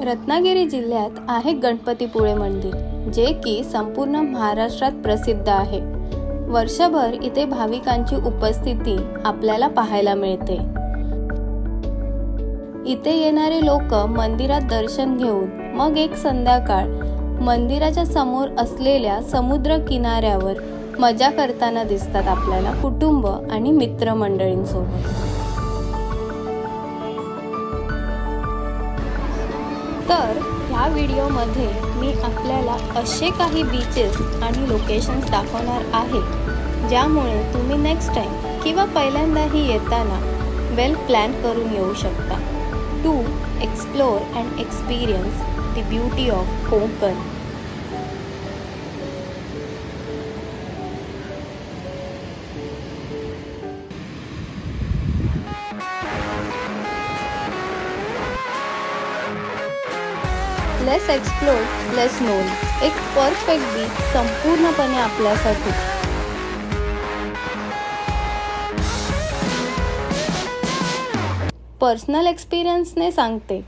रत्नागिरी जिल्ह्यात आहे गणपतीपुळे मंदिर, जे की संपूर्ण महाराष्ट्रात प्रसिद्ध आहे। वर्षभर इथे भाविकांची उपस्थिती आपल्याला पाहायला मिळते। इथे येणारे लोक मंदिरात दर्शन घेऊन मग एक संध्याकाळ मंदिराच्या समोर असलेल्या समुद्र किनाऱ्यावर मजा करताना दिसतात आपल्याला कुटुंब आणि मित्रमंडळींसोबत। तर ह्या व्हिडिओमध्ये मी आपल्याला असे काही बीचेस आणि लोकेशन्स दाखवणार आहे, ज्यामुळे तुम्ही नेक्स्ट टाइम किंवा पहिल्यांदाही येताना वेल प्लॅन करून येऊ शकता to explore and experience the beauty of Konkan. Less explored less known, एक परफेक्ट बीच संपूर्णपणे आपल्यासाठी। पर्सनल एक्सपिरियन्सने सांगते,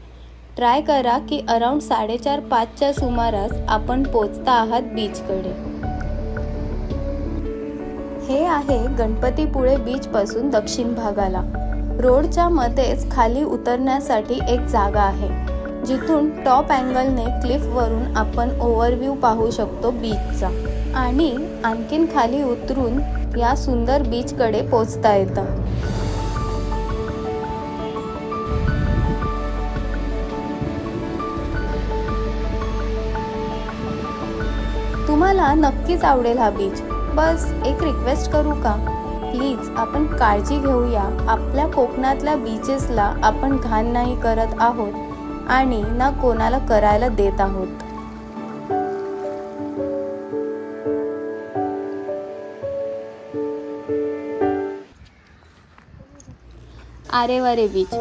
ट्राय करा की अराउंड 4:30-5च्या सुमारास आपण पोचता आहात बीचकडे। हे आहे गणपतीपुळे बीच पासून दक्षिण भागाला। रोडच्या मध्येच खाली उतरण्यासाठी एक जागा आहे, जिथून टॉप अँगलने क्लिफ वरून आपण ओव्हरव्ह्यू पाहू शकतो बीचचा, आणि आणखीन खाली उतरून या सुंदर बीचकडे पोहोचता येतं। तुम्हाला नक्कीच आवडेल हा बीच। बस एक रिक्वेस्ट करू का, प्लीज आपण काळजी घेऊया। आपल्या कोकणातल्या बीचेसला आपण घाण नाही करत आहोत आणि ना कोणाला करायला देत आहोत। आरेवारे बीच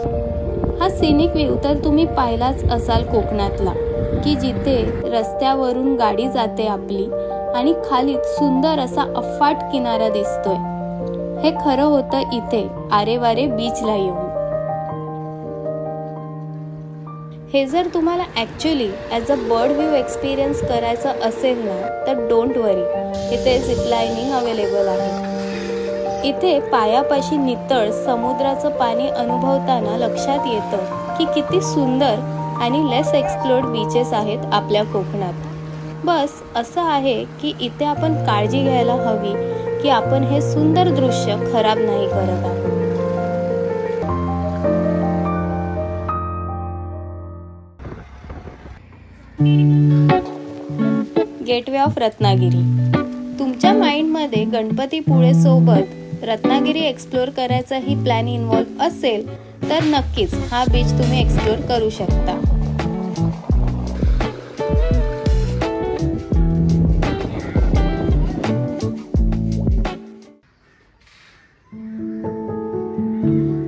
हा सिनिक व्ह्यू तर तुम्ही पाहिलाच असाल कोकणातला, की जिथे रस्त्यावरून गाडी जाते आपली आणि खाली सुंदर असा अफाट किनारा दिसतोय। हे खरं होतं इथे आरेवारे बीचला येऊन। हे जर तुम्हाला actually as a bird view experience करायचं असेल ना, तर डोंट वरी, इथे झिपलाइनिंग अवेलेबल आहे। इथे पायापाशी नितळ समुद्राचं पाणी अनुभवताना लक्षात येतं की किती सुंदर आणि लेस एक्सप्लोर्ड बीचेस आहेत आपल्या कोकणात। बस असं आहे की इथे आपण काळजी घ्यायला हवी की आपण हे सुंदर दृश्य खराब नाही करत आहोत। Gateway of Ratnagiri. तुमच्या माइंडमध्ये गणपतीपुळे सोबत रत्नागिरी एक्सप्लोर करायचा ही प्लॅन इन्व्हॉल्व असेल तर नक्कीच हा बीच तुम्ही एक्सप्लोर करू शकता।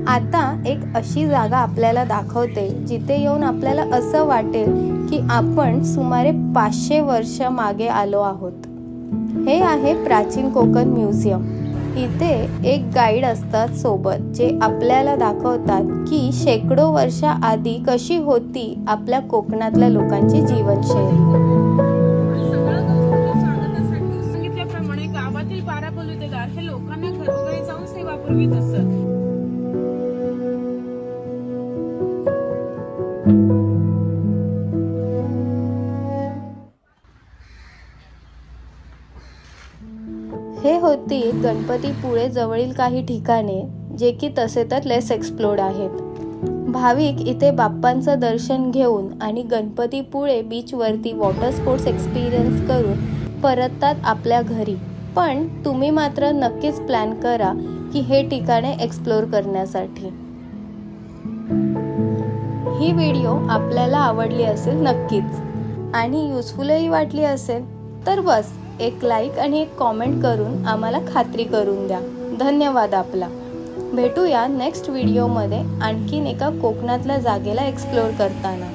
आता एक अशी जागा आपल्याला दाखवते जिथे येऊन आपल्याला असं वाटेल की आपण सुमारे 500 वर्ष मागे आलो आहोत। हे आहे प्राचीन कोकण म्युझियम। इथे एक गाईड असतात सोबत, जे आपल्याला दाखवतात की शेकडो वर्षा आधी कशी होती आपल्या कोकणातल्या लोकांची जीवनशैली। सांगितल्याप्रमाणे गावातील 12 बलुतेदार हे लोकांना घरोघरी जाऊन सेवा पुरवित असत। हे होती गणपतीपुळे जवळील काही ठिकाणे, जे की तसे तर लेस एक्सप्लोर्ड आहेत। भाविक इथे बाप्पांचं दर्शन घेऊन आणि गणपतीपुळे बीचवरती वॉटर स्पोर्ट्स एक्सपिरियन्स करून परततात आपल्या घरी। पण तुम्ही मात्र नक्कीच प्लॅन करा की हे ठिकाणे एक्सप्लोर करण्यासाठी। ही व्हिडिओ आपल्याला आवडली असेल नक्कीच, आणि युजफुलही वाटली असेल तर बस एक लाईक आणि एक कॉमेंट करून आम्हाला खात्री करून द्या। धन्यवाद आपला। भेटूया नेक्स्ट व्हिडिओमध्ये आणखीन एका कोकणातल्या जागेला एक्सप्लोर करताना।